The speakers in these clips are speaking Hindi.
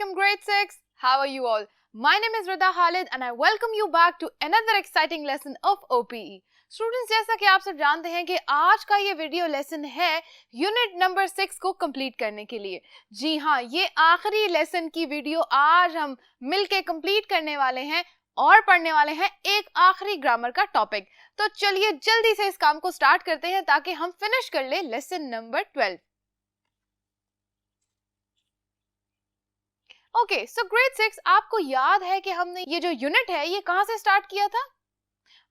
from grade 6. How are you all? My name is Rida Khalid and I welcome you back to another exciting lesson of OPE. Students, जैसा कि आप सब जानते हैं कि आज का ये वीडियो लेसन है यूनिट नंबर 6 को कंप्लीट करने के लिए। जी हाँ, ये आखिरी लेसन की वीडियो आज हम मिलके कंप्लीट करने वाले हैं और पढ़ने वाले हैं एक आखिरी ग्रामर का टॉपिक। तो चलिए जल्दी से इस काम को स्टार्ट करते हैं ताकि हम फिनिश कर ले लेसन नंबर 12। ओके, सो ग्रेड 6, आपको याद है कि हमने ये जो यूनिट है ये कहां से स्टार्ट किया था?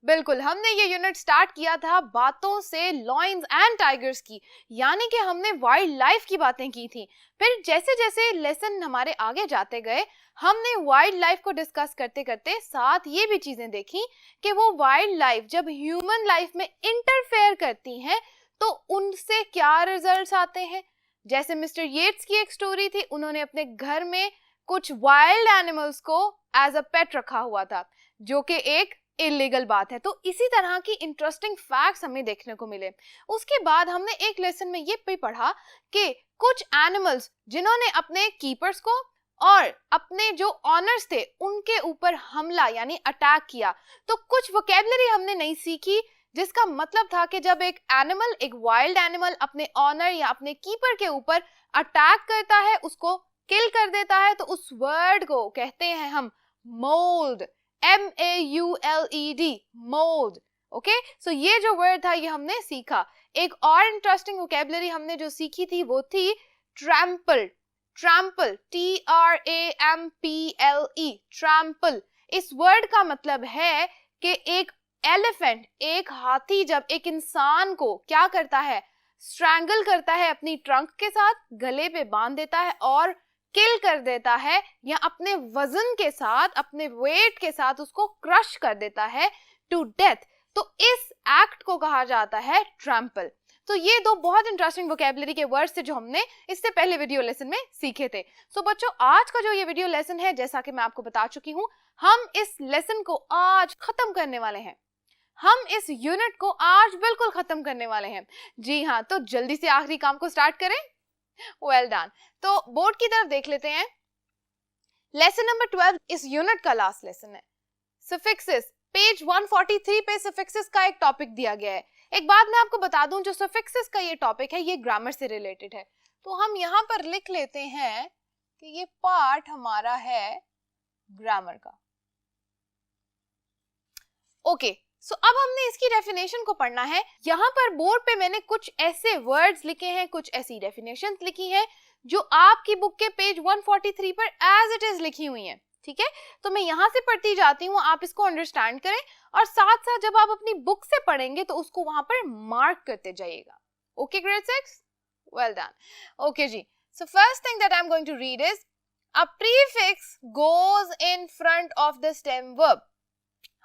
बिल्कुल, हमने ये यूनिट स्टार्ट किया था बातों से लॉयंस एंड टाइगर्स की, यानी कि हमने वाइल्ड लाइफ की बातें की थी। फिर जैसे जैसे लेसन हमारे आगे जाते गए, हमने वाइल्ड लाइफ को डिस्कस करते करते साथ ये भी चीजें देखी कि वो वाइल्ड लाइफ जब ह्यूमन लाइफ में इंटरफेयर करती हैं तो उनसे क्या रिजल्ट्स आते हैं। जैसे मिस्टर येट्स की एक स्टोरी थी, उन्होंने अपने घर में कुछ वाइल्ड एनिमल्स को एज अ पेट रखा हुआ था, जो कि एक इलीगल बात है। तो इसी तरह की इंटरेस्टिंग फैक्ट्स हमें देखने को मिले। उसके बाद हमने एक लेसन में ये भी पढ़ा कि कुछ एनिमल्स जिन्होंने अपने कीपर्स को और अपने जो ऑनर्स थे उनके ऊपर हमला यानी अटैक किया, तो कुछ वोकैबुलरी हमने नहीं सीखी, जिसका मतलब था कि जब एक एनिमल, एक वाइल्ड एनिमल अपने ऑनर या अपने कीपर के ऊपर अटैक करता है, उसको किल कर देता है, तो उस वर्ड को कहते हैं हम मोल्ड, MAULED, मोल्ड। ओके, सो ये जो वर्ड था ये हमने सीखा। एक और इंटरेस्टिंग वोकैबुलरी हमने जो सीखी थी वो थी ट्रैम्पल। Trample, TRAMPLE, trample. इस वर्ड का मतलब है कि एक एलिफेंट, एक हाथी जब एक इंसान को क्या करता है, स्ट्रैंगल करता है अपनी ट्रंक के साथ, गले पे बांध देता है और किल कर देता है, या अपने वजन के साथ, अपने वेट के साथ उसको क्रश कर देता है टू डेथ, तो इस एक्ट को कहा जाता है ट्रैम्पल। तो ये दो बहुत इंटरेस्टिंग वोकैबुलरी के वर्ड्स थे जो हमने इससे पहले वीडियो लेसन में सीखे थे। सो बच्चों, आज का जो ये वीडियो लेसन है, जैसा कि मैं आपको बता चुकी हूँ, हम इस लेसन को आज खत्म करने वाले हैं। हम इस यूनिट को आज बिल्कुल खत्म करने वाले हैं। जी हाँ, तो जल्दी से आखिरी काम को स्टार्ट करें। Well done. तो बोर्ड की तरफ देख लेते हैं। लेसन नंबर 12 इस यूनिट का लास्ट लेसन है। सफिक्सेस, पेज 143 पे सफिक्सेस का एक टॉपिक दिया गया है। एक बात मैं आपको बता दूं, जो सफिक्सेस का ये टॉपिक है ये ग्रामर से रिलेटेड है, तो हम यहाँ पर लिख लेते हैं कि ये पार्ट हमारा है ग्रामर का। ओके, सो अब हमने इसकी डेफिनेशन को पढ़ना है। यहाँ पर बोर्ड पे मैंने कुछ ऐसे वर्ड्स लिखे हैं, कुछ ऐसी डेफिनेशंस लिखी हैं जो आपकी बुक के पेज 143 पर एज इट इज लिखी हुई हैं। ठीक है, तो मैं यहाँ से पढ़ती जाती हूँ, आप इसको अंडरस्टैंड करें और साथ साथ जब आप अपनी बुक से पढ़ेंगे तो उसको वहां पर मार्क करते जाइएगा। Okay grade 6, well done. Okay जी, so first thing that I am going to read is a prefix goes in front of the stem verb.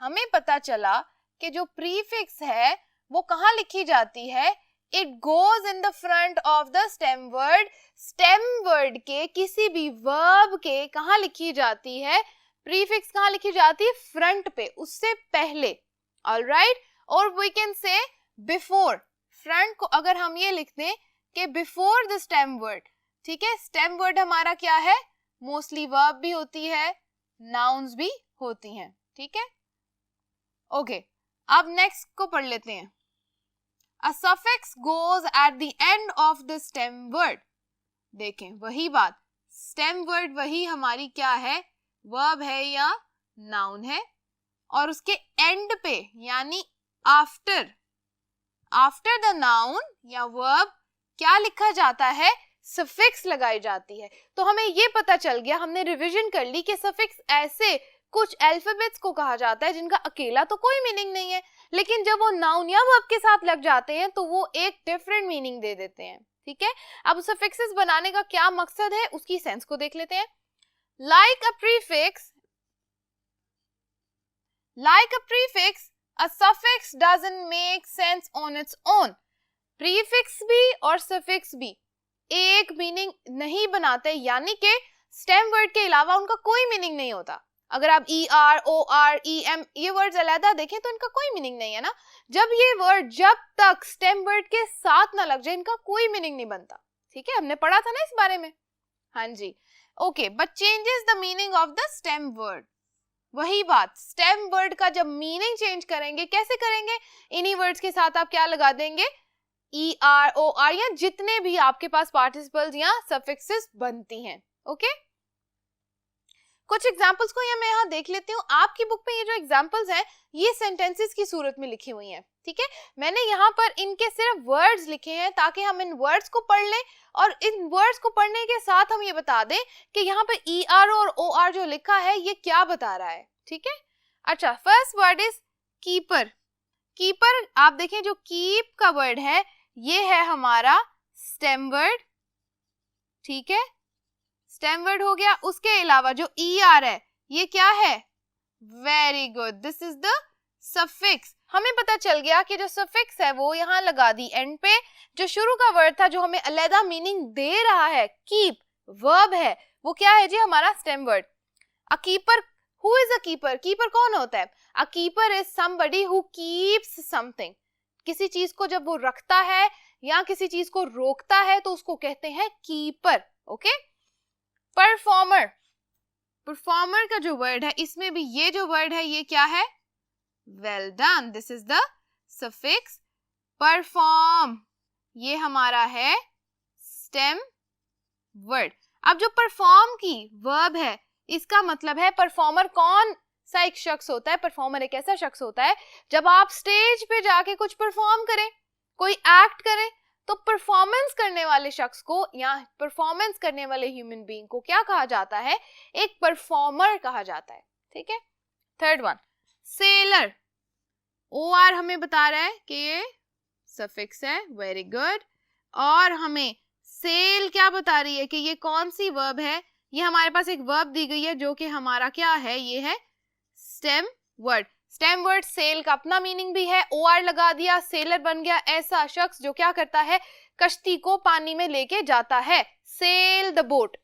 हमें पता चला कि जो प्रीफिक्स है वो कहाँ लिखी जाती है? It goes in the front of the stem word. Stem word के किसी भी वर्ब के कहाँ लिखी जाती है? प्रीफिक्स कहाँ लिखी जाती है? फ्रंट पे, उससे पहले। ऑलराइट, और we can say before. Front को अगर हम ये लिख दें कि बिफोर द स्टेम वर्ड, ठीक है। स्टेम वर्ड हमारा क्या है? मोस्टली वर्ब भी होती है, नाउन्स भी होती हैं, ठीक है। ओके, अब नेक्स्ट को पढ़ लेते हैं। A suffix goes at the end of the stem word। देखें, वही बात, stem word वही हमारी क्या है? verb है या noun है, और उसके end पे यानी after the noun या verb क्या लिखा जाता है? suffix लगाई जाती है। तो हमें ये पता चल गया, हमने रिवीजन कर ली कि suffix ऐसे कुछ अल्फाबेट्स को कहा जाता है जिनका अकेला तो कोई मीनिंग नहीं है, लेकिन जब वो नाउन या वर्ब के साथ लग जाते हैं तो वो एक डिफरेंट मीनिंग दे देते हैं। ठीक है, अब सफिक्सेस बनाने का क्या मकसद है उसकी सेंस को देख लेते हैं। Like a prefix a suffix doesn't make sense on its own. Prefix भी और सफिक्स भी एक मीनिंग नहीं बनाते, यानी कि स्टेम वर्ड के अलावा उनका कोई मीनिंग नहीं होता। अगर आप ER, OR, EM ये वर्ड्स अलग देखें तो इनका कोई मीनिंग नहीं है ना। जब ये वर्ड जब तक स्टेम वर्ड के साथ ना लग जाए इनका कोई मीनिंग नहीं बनता। ठीक है, हमने पढ़ा था ना इस बारे में। हाँ जी, okay, but changes the meaning of the stem word. वही बात, स्टेम वर्ड का जब मीनिंग चेंज करेंगे, कैसे करेंगे? इन्हीं वर्ड्स के साथ आप क्या लगा देंगे? ER, OR या जितने भी आपके पास पार्टिसिपल्स या सफिक्सेस बनती हैं। ओके, कुछ एग्जांपल्स को मैं यहाँ देख लेती हूँ। आपकी बुक में ये जो एग्जांपल्स हैं ये सेंटेंसेस की सूरत में लिखी हुई हैं, ठीक है। मैंने यहाँ पर इनके सिर्फ वर्ड्स लिखे हैं ताकि हम इन वर्ड्स को पढ़ लें, और इन वर्ड्स को पढ़ने के साथ हम ये बता दें कि यहाँ पे ER और OR जो लिखा है ये क्या बता रहा है, ठीक है। अच्छा, first word is keeper. Keeper, आप देखें जो कीप का वर्ड है ये है हमारा स्टेम वर्ड, ठीक है, स्टेम वर्ड हो गया। उसके अलावा जो ER है ये क्या है? Very good, this is the suffix. हमें पता चल गया कि जो सफिक्स है वो यहाँ लगा दी एंड पे। जो शुरू का वर्ड था जो हमें अलग मीनिंग दे रहा है, कीप वर्ब है, वो क्या है जी? हमारा stem word. A keeper, who is a keeper? Keeper कौन होता है? A keeper is somebody who keeps something. किसी चीज को जब वो रखता है या किसी चीज को रोकता है तो उसको कहते हैं कीपर। Okay, performer. परफॉर्मर का जो वर्ड है इसमें भी ये जो वर्ड है ये क्या है? Well done, this is the suffix perform, ये हमारा है स्टेम वर्ड। अब जो परफॉर्म की वर्ब है इसका मतलब है परफॉर्मर कौन सा एक शख्स होता है? परफॉर्मर एक ऐसा शख्स होता है जब आप स्टेज पे जाके कुछ परफॉर्म करें, कोई एक्ट करें, तो परफॉर्मेंस करने वाले शख्स को या परफॉर्मेंस करने वाले ह्यूमन बीइंग को क्या कहा जाता है? एक परफॉर्मर कहा जाता है, ठीक है। Third one, seller. OR हमें बता रहा है कि ये सफिक्स है, वेरी गुड। और हमें सेल क्या बता रही है कि ये कौन सी वर्ब है? ये हमारे पास एक वर्ब दी गई है जो कि हमारा क्या है? ये है stem word. Stem word sail का अपना मीनिंग भी है, OR लगा दिया, सेलर बन गया ऐसा शख्स जो क्या करता है? कश्ती को पानी में लेके जाता है। Sail the boat,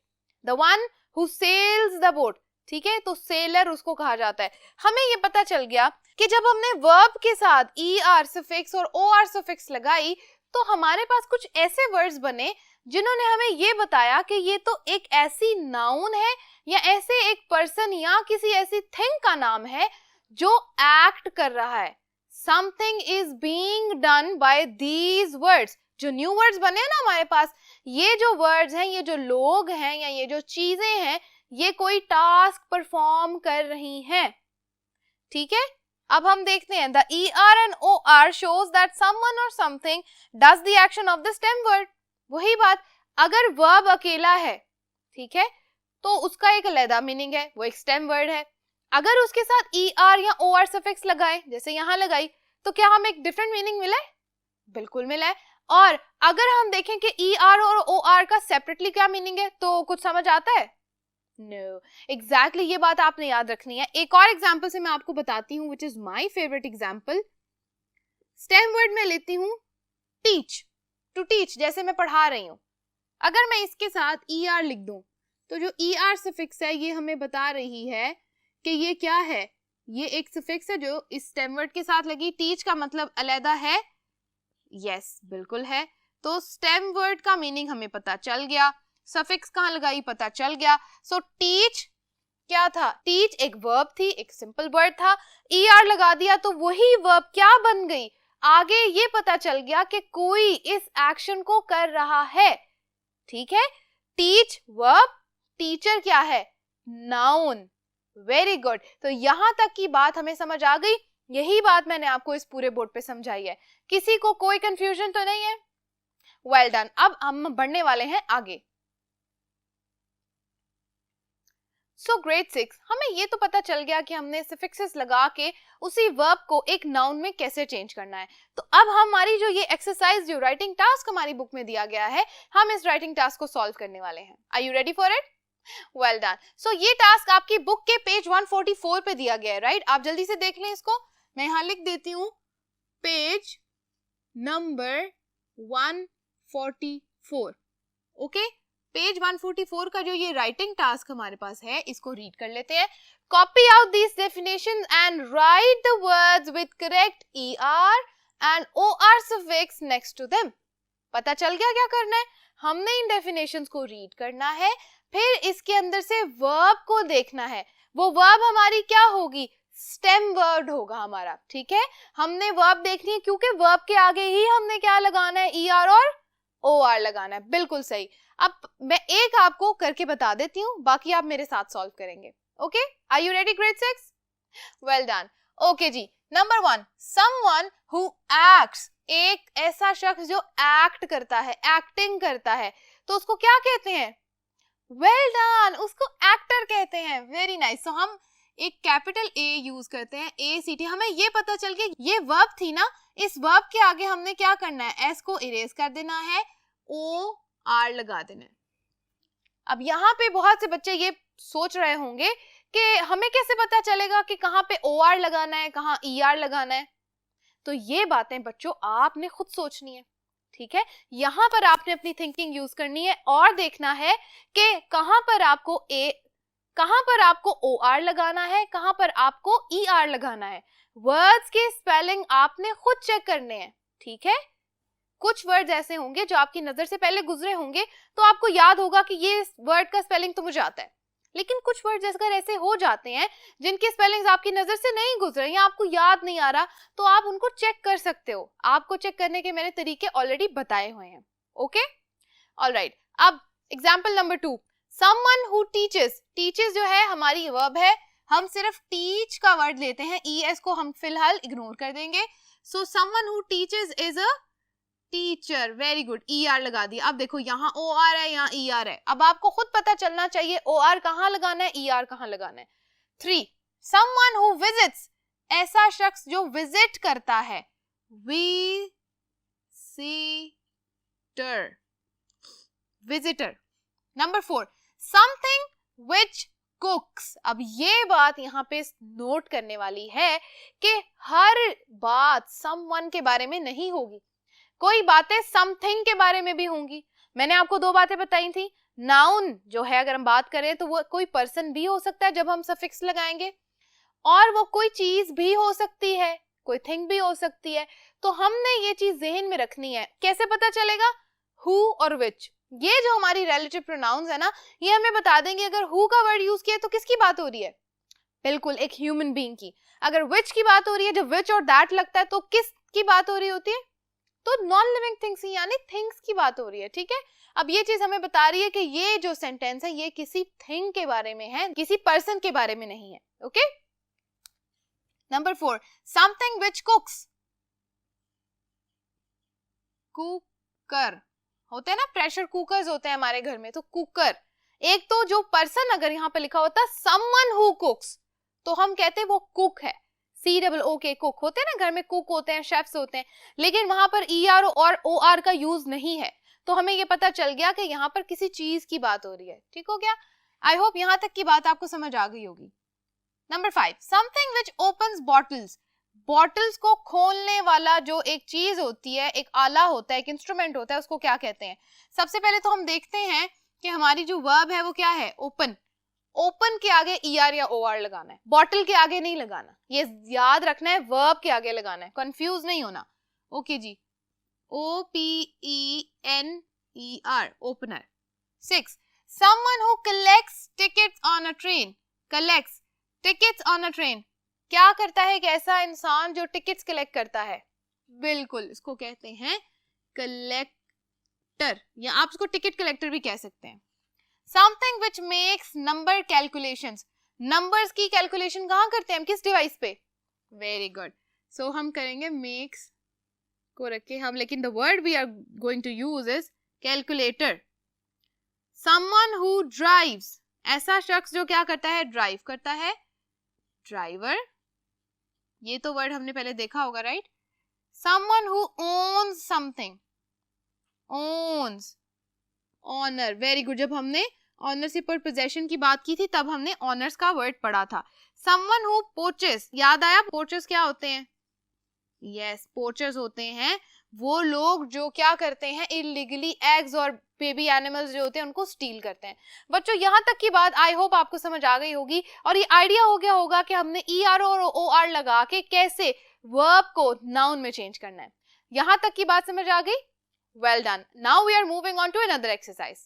the one who sails the boat, ठीक है, तो सेलर उसको कहा जाता है। हमें ये पता चल गया कि जब हमने वर्ब के साथ ER सफिक्स और OR सफिक्स लगाई तो हमारे पास कुछ ऐसे वर्ड्स बने जिन्होंने हमें ये बताया कि ये तो एक ऐसी नाउन है या ऐसे एक पर्सन या किसी ऐसी थिंग का नाम है जो एक्ट कर रहा है। Something is being done by these words. जो न्यू वर्ड्स बने हैं ना हमारे पास, ये जो वर्ड्स हैं, ये जो लोग हैं या ये जो चीजें हैं, ये कोई टास्क परफॉर्म कर रही हैं, ठीक है। अब हम देखते हैं, the ER and OR shows that someone or something does the action of the stem word। वही बात, अगर वर्ब अकेला है, ठीक है, तो उसका एक अलग मीनिंग है, वो एक स्टेम वर्ड है। अगर उसके साथ ER या OR सफिक्स लगाए, जैसे यहाँ लगाई, तो क्या हमें एक डिफरेंट मीनिंग मिला है? बिल्कुल मिला है। और अगर हम देखें कि ER और OR का सेपरेटली क्या मीनिंग है, तो कुछ समझ आता है? नो, एग्जैक्टली ये बात आपने याद रखनी है। एक और एग्जाम्पल से मैं आपको बताती हूँ, which is my favourite example. Stem word में लेती हूँ टीच, टू टीच, जैसे मैं पढ़ा रही हूँ। अगर मैं इसके साथ ER लिख दूं तो जो ER सफिक्स है ये हमें बता रही है कि ये क्या है? ये एक सफिक्स है जो इस स्टेम वर्ड के साथ लगी। टीच का मतलब अलहदा है, यस बिल्कुल है। तो स्टेम वर्ड का मीनिंग हमें पता चल गया, सफिक्स कहाँ लगाई पता चल गया। सो टीच क्या था? टीच एक वर्ब थी, एक सिंपल वर्ड था, ER लगा दिया तो वही वर्ब क्या बन गई? आगे ये पता चल गया कि कोई इस एक्शन को कर रहा है, ठीक है। टीच वर्ब, टीचर क्या है? नाउन। वेरी गुड, तो यहां तक की बात हमें समझ आ गई। यही बात मैंने आपको इस पूरे बोर्ड पे समझाई है। किसी को कोई कंफ्यूजन तो नहीं है? Well done. अब हम बढ़ने वाले हैं आगे। सो ग्रेड 6, हमें ये तो पता चल गया कि हमने सफिक्सेस लगा के उसी वर्ब को एक नाउन में कैसे चेंज करना है। तो अब हमारी जो ये एक्सरसाइज, जो राइटिंग टास्क हमारी बुक में दिया गया है, हम इस राइटिंग टास्क को सॉल्व करने वाले हैं। Are you ready for it? Well done. So ये टास्क आपकी बुक के पेज 144 पे दिया गया है, राइट? आप जल्दी से देख लें इसको। मैं यहाँ लिख देती हूँ पेज नंबर 144। ओके, पेज 144 का जो ये राइटिंग टास्क हमारे पास है, इसको रीड कर लेते हैं। Copy out this definition and write the words with correct ER and OR suffix next to them. पता चल गया क्या करना है? हमने इन डेफिनेशंस को रीड करना है, फिर इसके अंदर से वर्ब को देखना है, वो वर्ब हमारी क्या होगी, स्टेम वर्ड होगा हमारा, ठीक है। हमने वर्ब देखनी है क्योंकि वर्ब के आगे ही हमने क्या लगाना है, ER और OR लगाना है, बिल्कुल सही। अब मैं एक आपको करके बता देती हूँ, बाकी आप मेरे साथ सॉल्व करेंगे। Okay, are you ready grade 6? Well done. Okay जी, नंबर 1, समवन हु एक्ट्स, एक ऐसा शख्स जो एक्ट करता है, एक्टिंग करता है, तो उसको क्या कहते हैं, वेल डन, उसको एक्टर कहते हैं। Very nice. सो हम एक कैपिटल A यूज करते हैं, ACT। हमें ये पता चल गया ये वर्ब थी ना, इस वर्ब के आगे हमने क्या करना है, S को इरेज कर देना है, OR लगा देना है। अब यहाँ पे बहुत से बच्चे ये सोच रहे होंगे कि हमें कैसे पता चलेगा कि कहाँ पे OR लगाना है, कहाँ ER लगाना है। तो ये बातें बच्चों आपने खुद सोचनी है, ठीक है। यहाँ पर आपने अपनी थिंकिंग यूज करनी है और देखना है कि कहाँ पर आपको OR लगाना है, कहाँ पर आपको ER लगाना है। वर्ड्स के स्पेलिंग आपने खुद चेक करने हैं, ठीक है। कुछ वर्ड्स ऐसे होंगे जो आपकी नजर से पहले गुजरे होंगे, तो आपको याद होगा कि ये वर्ड का स्पेलिंग तो मुझे आता है, लेकिन कुछ वर्ड्स अगर ऐसे हो जाते हैं जिनके स्पेलिंग्स आपकी नजर से नहीं गुजरे या आपको याद नहीं आ रहा, तो आप उनको चेक कर सकते हो। आपको चेक करने के मैंने तरीके ऑलरेडी बताए हुए हैं। Okay, alright. अब example number 2, someone who teaches. Teaches जो है हमारी वर्ब है, हम सिर्फ टीच का वर्ड लेते हैं, ES को हम फिलहाल इग्नोर कर देंगे। So someone who teaches is a teacher. Very good, ER लगा दिया। अब देखो यहाँ OR है, यहाँ ER है। अब आपको खुद पता चलना चाहिए OR कहाँ लगाना है, ER कहाँ लगाना है। 3, someone who visits, ऐसा शख्स जो विजिट करता है, visitor. Number 4, something which cooks। अब ये बात यहाँ पे नोट करने वाली है कि हर बात someone के बारे में नहीं होगी, कोई बातें समथिंग के बारे में भी होंगी। मैंने आपको 2 बातें बताई थी। नाउन जो है अगर हम बात करें तो वो कोई पर्सन भी हो सकता है जब हम सफिक्स लगाएंगे, और वो कोई चीज भी हो सकती है, कोई थिंग भी हो सकती है। तो हमने ये चीज ज़हन में रखनी है। कैसे पता चलेगा, हु और विच। ये जो हमारी रिलेटिव प्रोनाउंस है ना, ये हमें बता देंगे अगर हु का वर्ड यूज किया तो किसकी बात हो रही है, बिल्कुल एक ह्यूमन बीइंग की। अगर विच की बात हो रही है, जब विच और दैट लगता है तो किसकी बात हो रही होती है, तो नॉन लिविंग थिंग्स यानी थिंग्स की बात हो रही है, ठीक है। अब ये चीज हमें बता रही है कि ये जो सेंटेंस है ये किसी थिंग के बारे में है, किसी पर्सन के बारे में नहीं है। Okay, number 4, something which कुक्स। Cooker होते हैं ना, प्रेशर कुकर्स होते हैं हमारे घर में, तो कुकर। एक तो जो पर्सन अगर यहाँ पे लिखा होता समवन हु कुक्स, तो हम कहते हैं वो कुक है, COOK, कुक होते हैं ना घर में, कुक होते हैं, शेफ्स होते हैं, लेकिन वहां पर ER और OR का यूज नहीं है, तो हमें ये पता चल गया कि यहाँ पर किसी चीज की बात हो रही है। ठीक हो गया, आई होप यहाँ तक की बात आपको समझ आ गई होगी। Number 5, something which opens bottles. Bottles को खोलने वाला जो एक चीज होती है, एक आला होता है, एक इंस्ट्रूमेंट होता है, उसको क्या कहते हैं। सबसे पहले तो हम देखते हैं कि हमारी जो वर्ब है वो क्या है, ओपन। ओपन के आगे ER या OR लगाना है, बॉटल के आगे नहीं लगाना, ये याद रखना है, वर्ब के आगे लगाना है, कंफ्यूज नहीं होना। ओके जी, OPENER, opener. 6, someone who collects tickets on a train। collects tickets on a train, क्या करता है एक ऐसा इंसान जो टिकट्स कलेक्ट करता है, बिल्कुल इसको कहते हैं कलेक्टर, या आप इसको टिकट कलेक्टर भी कह सकते हैं। Something which makes number calculations, numbers की कैलकुलेशन कहाँ करते हैं हम, किस डिवाइस पे, वेरी गुड। सो हम करेंगे makes को रखे हम, लेकिन the word we are going to use is calculator। Someone who drives, ऐसा शख्स जो क्या करता है, ड्राइव करता है, ड्राइवर। ये तो वर्ड हमने पहले देखा होगा, right. Someone who owns something, owns, owner, very good. जब हमने ऑनरशिप और पोजेशन की बात की थी तब हमने ऑनर्स का वर्ड पढ़ा था। समवन हु पोचेस, याद आया, पोचेस क्या होते हैं, यस, पोचर्स होते हैं वो लोग जो क्या करते हैं, इलीगली एग्स और बेबी एनिमल्स जो होते हैं उनको स्टील करते हैं। बच्चों यहाँ तक की बात आई होप आपको समझ आ गई होगी और ये आइडिया हो गया होगा कि हमने ER और OR लगा के कैसे वर्ब को नाउन में चेंज करना है। यहाँ तक की बात समझ आ गई, well done। Now we are moving on to another exercise।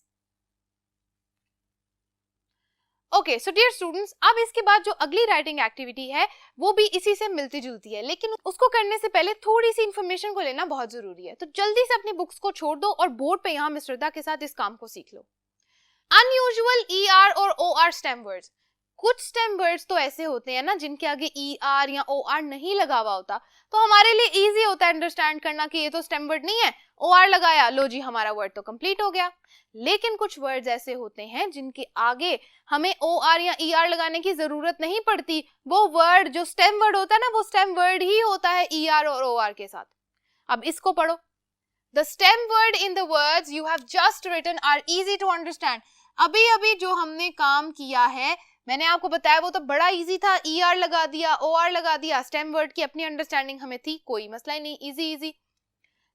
Okay, so dear students, अब इसके बाद जो अगली राइटिंग एक्टिविटी है वो भी इसी से मिलती जुलती है, लेकिन उसको करने से पहले थोड़ी सी इन्फॉर्मेशन को लेना बहुत जरूरी है। तो जल्दी से अपनी बुक्स को छोड़ दो और बोर्ड पे यहाँ मिस श्रद्धा के साथ इस काम को सीख लो। अनयूजुअल ER और OR स्टेम वर्ड्स। कुछ स्टेम वर्ड्स तो ऐसे होते हैं ना जिनके आगे ER या OR नहीं लगा हुआ होता, तो हमारे लिए इजी होता है अंडरस्टैंड करना कि ये तो स्टेम वर्ड नहीं है, OR लगाया, लो जी हमारा वर्ड तो कंप्लीट हो गया। लेकिन कुछ वर्ड्स ऐसे होते हैं जिनके आगे हमें OR या ER लगाने की जरूरत नहीं पड़ती, वो वर्ड जो स्टेम वर्ड होता है ना वो स्टेम वर्ड ही होता है ER और OR के साथ। अब इसको पढ़ो। The stem word in the words you have just written are easy to understand. अभी अभी जो हमने काम किया है, मैंने आपको बताया वो तो बड़ा इजी था, ER लगा दिया, OR लगा दिया, स्टेम वर्ड की अपनी अंडरस्टैंडिंग हमें थी, कोई मसला ही नहीं, इजी।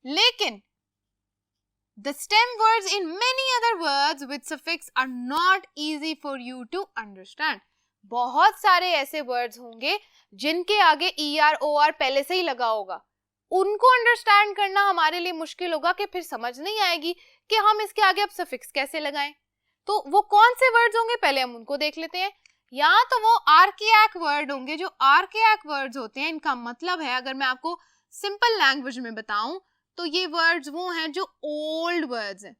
लेकिन the stem words in many other words with suffix are not easy for you to understand. बहुत सारे ऐसे वर्ड्स होंगे जिनके आगे ER OR पहले से ही लगा होगा, उनको अंडरस्टैंड करना हमारे लिए मुश्किल होगा कि फिर समझ नहीं आएगी कि हम इसके आगे अब सफिक्स कैसे लगाएं। तो वो कौन से वर्ड्स होंगे पहले हम उनको देख लेते हैं। या तो वो आर्केइक वर्ड होंगे। जो आर्केइक वर्ड्स होते हैं इनका मतलब है, अगर मैं आपको सिंपल लैंग्वेज में बताऊं तो ये वर्ड्स वो हैं जो ओल्ड वर्ड्स हैं,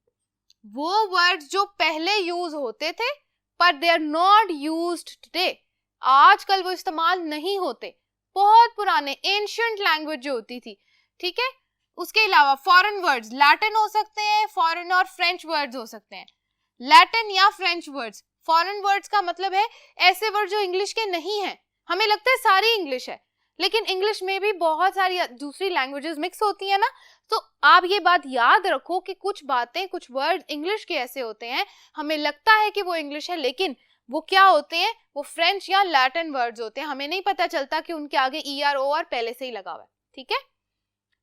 वो वर्ड्स जो पहले यूज होते थे पर they are not used today, आजकल वो इस्तेमाल नहीं होते, बहुत पुराने एंशिएंट लैंग्वेज जो होती थी, ठीक है। उसके अलावा फॉरेन वर्ड्स, लैटिन हो सकते हैं, फॉरेन और फ्रेंच वर्ड्स हो सकते हैं, लैटिन या फ्रेंच वर्ड्स। फॉरेन वर्ड्स का मतलब है ऐसे वर्ड जो इंग्लिश के नहीं हैं, हमें लगता है सारी इंग्लिश है, लेकिन इंग्लिश में भी बहुत सारी दूसरी लैंग्वेजेस मिक्स होती है ना। तो आप ये बात याद रखो कि कुछ बातें, कुछ वर्ड इंग्लिश के ऐसे होते हैं, हमें लगता है कि वो इंग्लिश है, लेकिन वो क्या होते हैं, वो फ्रेंच या लैटिन वर्ड्स होते हैं, हमें नहीं पता चलता कि उनके आगे ER OR पहले से ही लगा हुआ है, ठीक है।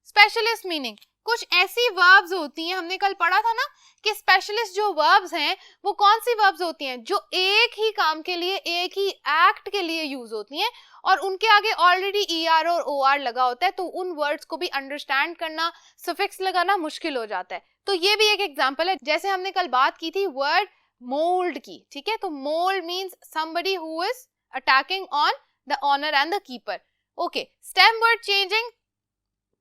स्पेशलिस्ट मीनिंग, कुछ ऐसी वर्ब्स होती हैं, हमने कल पढ़ा था ना कि स्पेशलिस्ट जो वर्ब्स हैं वो कौन सी वर्ब्स होती हैं, जो एक ही काम के लिए, एक ही एक्ट के लिए यूज होती हैं और उनके आगे ऑलरेडी ER और OR लगा होता है, तो उन वर्ड्स को भी अंडरस्टैंड करना, सफिक्स लगाना मुश्किल हो जाता है। तो ये भी एक एग्जांपल है, जैसे हमने कल बात की थी वर्ड मोल्ड की, ठीक है। तो mould means somebody who is attacking on the owner and the keeper. Okay, stem word changing,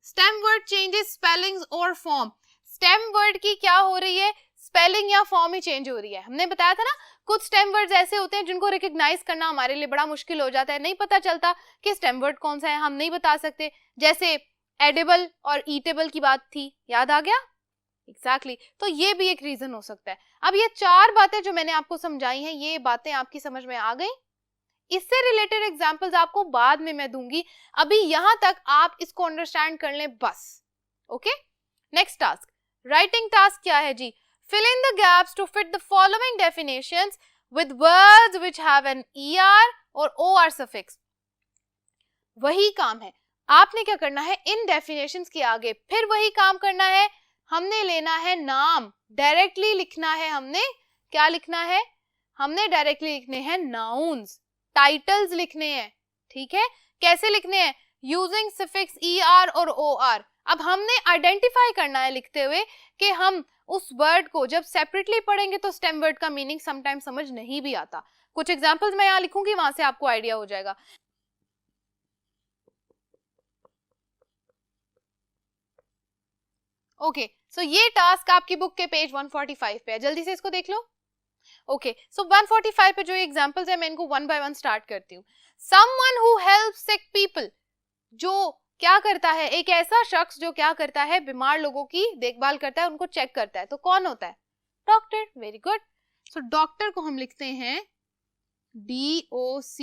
stem word changes spellings or form. stem word की क्या हो रही है, स्पेलिंग या फॉर्म ही चेंज हो रही है। हमने बताया था ना कुछ स्टेम वर्ड्स ऐसे होते हैं जिनको रिकॉग्नाइज करना हमारे लिए बड़ा मुश्किल हो जाता है, नहीं पता चलता कि स्टेम वर्ड कौन सा है, हम नहीं बता सकते। जैसे एडिबल और ईटेबल की बात थी, याद आ गया? एग्जैक्टली तो ये भी एक रीजन हो सकता है। अब ये चार बातें जो मैंने आपको समझाई हैं, ये बातें आपकी समझ में आ गई? इससे रिलेटेड एग्जांपल्स आपको बाद में मैं दूंगी, अभी यहां तक आप इसको अंडरस्टैंड कर लें बस। Okay, next task, writing task क्या है जी? fill in the gaps to fit the following definitions with words which have an ER or OR suffix. वही काम है, आपने क्या करना है, इन डेफिनेशंस के आगे फिर वही काम करना है, हमने लेना है नाम, डायरेक्टली लिखना है, हमने क्या लिखना है, हमने डायरेक्टली लिखने हैं नाउन्स, टाइटल्स लिखने हैं, ठीक है। कैसे लिखने हैं? यूजिंग सफिक्स ER और OR। अब हमने आइडेंटिफाई करना है लिखते हुए कि हम उस वर्ड को जब सेपरेटली पढ़ेंगे तो स्टेम वर्ड का मीनिंग समटाइम समझ नहीं भी आता। कुछ एग्जांपल्स मैं यहाँ लिखूंगी, वहां से आपको आइडिया हो जाएगा। ओके, सो ये टास्क आपकी बुक के पेज 145 पे है, जल्दी से इसको देख लो। ओके, सो 145 पे जो एग्जांपल्स है मैं इनको वन बाय वन स्टार्ट करती हूँ। Someone who helps sick people, जो क्या करता है, एक ऐसा शख्स जो क्या करता है, बीमार लोगों की देखभाल करता है, उनको चेक करता है, तो कौन होता है? Doctor. Very good. So doctor को हम लिखते हैं DOCTOR।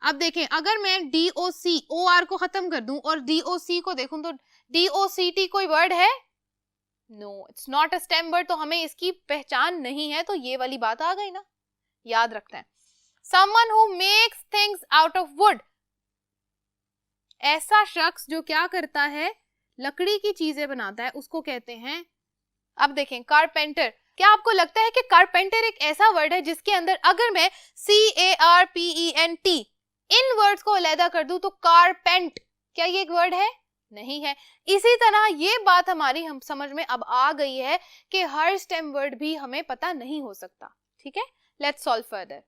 अब देखें, अगर मैं DOCOR को खत्म कर दूं और DOC को देखूं तो DOCT कोई वर्ड है? No, it's not a stem word, तो हमें इसकी पहचान नहीं है, तो ये वाली बात आ गई ना, याद रखते हैं। Someone who makes things out of would, ऐसा शख्स जो क्या करता है, लकड़ी की चीजें बनाता है, उसको कहते हैं, अब देखें, कारपेंटर। क्या आपको लगता है कि कारपेंटर एक ऐसा वर्ड है जिसके अंदर अगर मैं CARPENT इन वर्ड्स को अलग कर दूं तो कारपेंट, क्या ये एक वर्ड है? नहीं है। इसी तरह ये बात हमारी हम समझ में अब आ गई है कि हर स्टेम वर्ड भी हमें पता नहीं हो सकता, ठीक है। Let's solve further.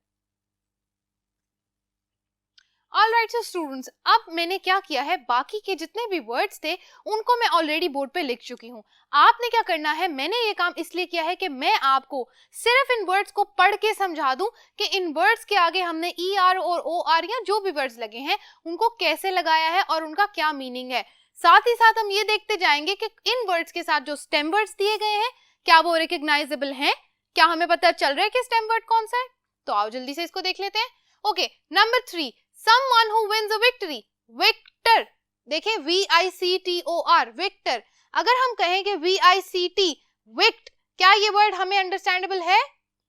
Alright so students, अब मैंने क्या किया है, बाकी के जितने भी वर्ड्स थे उनको मैं ऑलरेडी बोर्ड पे लिख चुकी हूँ। आपने क्या करना है, मैंने ये काम इसलिए किया है कि मैं आपको सिर्फ इन वर्ड्स को पढ़ के समझा दूं कि इन वर्ड्स के आगे हमने ER और OR या जो भी वर्ड्स लगे हैं उनको कैसे लगाया है और उनका क्या मीनिंग है। साथ ही साथ हम ये देखते जाएंगे कि इन वर्ड्स के साथ जो स्टेम वर्ड्स दिए गए हैं क्या वो रिकग्नाइजेबल हैं, क्या हमें पता चल रहा है कि स्टेम वर्ड कौन सा है। तो आओ जल्दी से इसको देख लेते हैं। Okay, number 3, someone who wins a victory, victor। देखिए VICTOR, victor। अगर हम कहें कि VICT, विक्ट, क्या ये वर्ड हमें अंडरस्टैंडेबल है?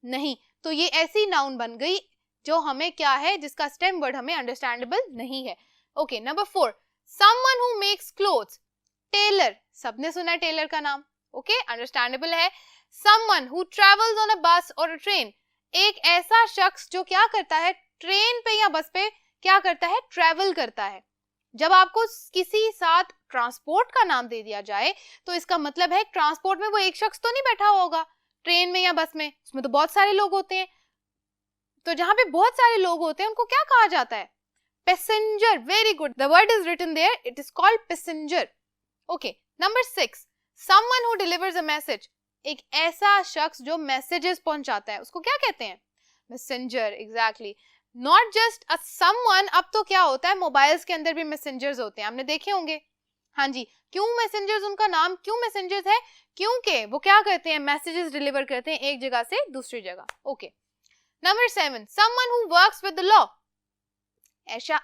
नहीं, तो ये ऐसी नाउन बन गई जो हमें क्या है, जिसका स्टेम वर्ड हमें अंडरस्टैंडेबल नहीं है। Okay, number 4, someone who makes clothes, tailor. सबने सुना है टेलर का नाम, ओके, अंडरस्टैंडेबल है। someone who travels on a bus or a train, एक ऐसा शख्स जो क्या करता है, ट्रेन पे या बस पे क्या करता है, ट्रेवल करता है। जब आपको किसी साथ ट्रांसपोर्ट का नाम दे दिया जाए तो इसका मतलब है ट्रांसपोर्ट में वो एक शख्स तो नहीं बैठा होगा ट्रेन में या बस में, उसमें तो बहुत सारे लोग होते हैं। तो जहां पे बहुत सारे लोग होते हैं उनको क्या कहा जाता है, passenger. Very good, the word is written there, it is called passenger. Okay, number 6, someone who delivers a message, एक ऐसा शख्स जो मैसेजेस पहुंचाता है उसको क्या कहते हैं, messenger. Exactly, not just a someone, अब तो क्या होता है मोबाइल्स के अंदर भी मैसेंजर्स होते हैं, हमने देखे होंगे। हाँ जी, क्यों मैसेंजर्स, उनका नाम क्यों मैसेंजर्स है, क्योंकि वो क्या करते हैं, मैसेजेस डिलीवर करते हैं एक जगह से दूसरी जगह। Okay, number 7, someone who works with the law, ऐसा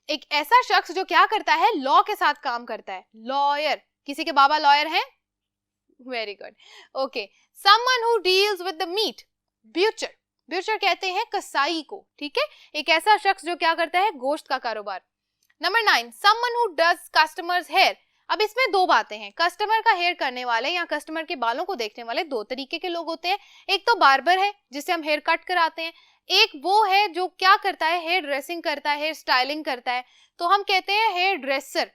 एक ऐसा शख्स जो क्या करता है, लॉ के साथ काम करता है, लॉयर। किसी के बाबा लॉयर हैं? Very good. Okay, someone who deals with the meat, butcher. Butcher कहते हैं कसाई को, ठीक है, एक ऐसा शख्स जो क्या करता है, गोश्त का कारोबार। Number 9, someone who does customers hair. अब इसमें दो बातें हैं, कस्टमर का हेयर करने वाले या कस्टमर के बालों को देखने वाले दो तरीके के लोग होते हैं। एक तो बार्बर है जिससे हम हेयर कट कराते हैं, एक वो है जो क्या करता है, हेयर ड्रेसिंग करता है, हेयर स्टाइलिंग करता है, तो हम कहते हैं हेयर ड्रेसर।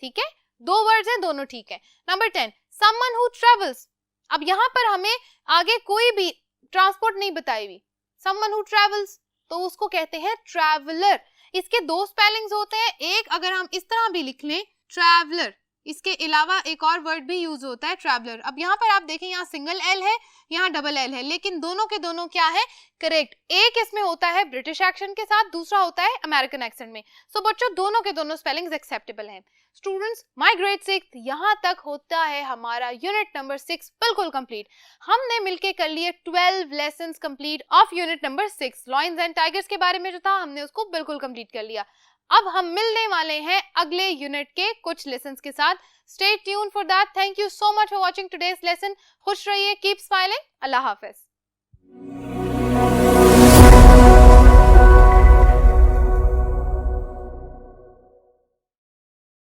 ठीक है, दो वर्ड्स हैं, दोनों ठीक है। Number 10, someone who travels. अब यहाँ पर हमें आगे कोई भी ट्रांसपोर्ट नहीं बताई हुई, समवन हु ट्रेवल्स, तो उसको कहते हैं ट्रैवलर। इसके दो स्पेलिंग्स होते हैं, एक अगर हम इस तरह भी लिख लें ट्रैवलर, इसके अलावा एक और वर्ड भी यूज होता है ट्रैवलर। अब यहाँ पर आप देखें, यहाँ सिंगल एल है, यहाँ डबल एल है, लेकिन दोनों के दोनों क्या है, करेक्ट। एक इसमें होता है ब्रिटिश एक्सेंट के साथ, दूसरा होता है अमेरिकन एक्सेंट में। सो बच्चों, दोनों के दोनों स्पेलिंग्स एक्सेप्टेबल हैं। स्टूडेंट्स, माय ग्रेड 6 यहाँ तक होता है हमारा यूनिट नंबर 6 बिल्कुल कंप्लीट। हमने मिलके कर लिए 12 lessons complete of unit number 6। Lions and tigers के बारे में जो था हमने उसको बिल्कुल कंप्लीट कर लिया। अब हम मिलने वाले हैं अगले यूनिट के कुछ लेसन्स के साथ। Stay tuned for that. Thank you so much for watching today's lesson. खुश रहिए, कीप स्माइलिंग। अल्लाह हाफिज।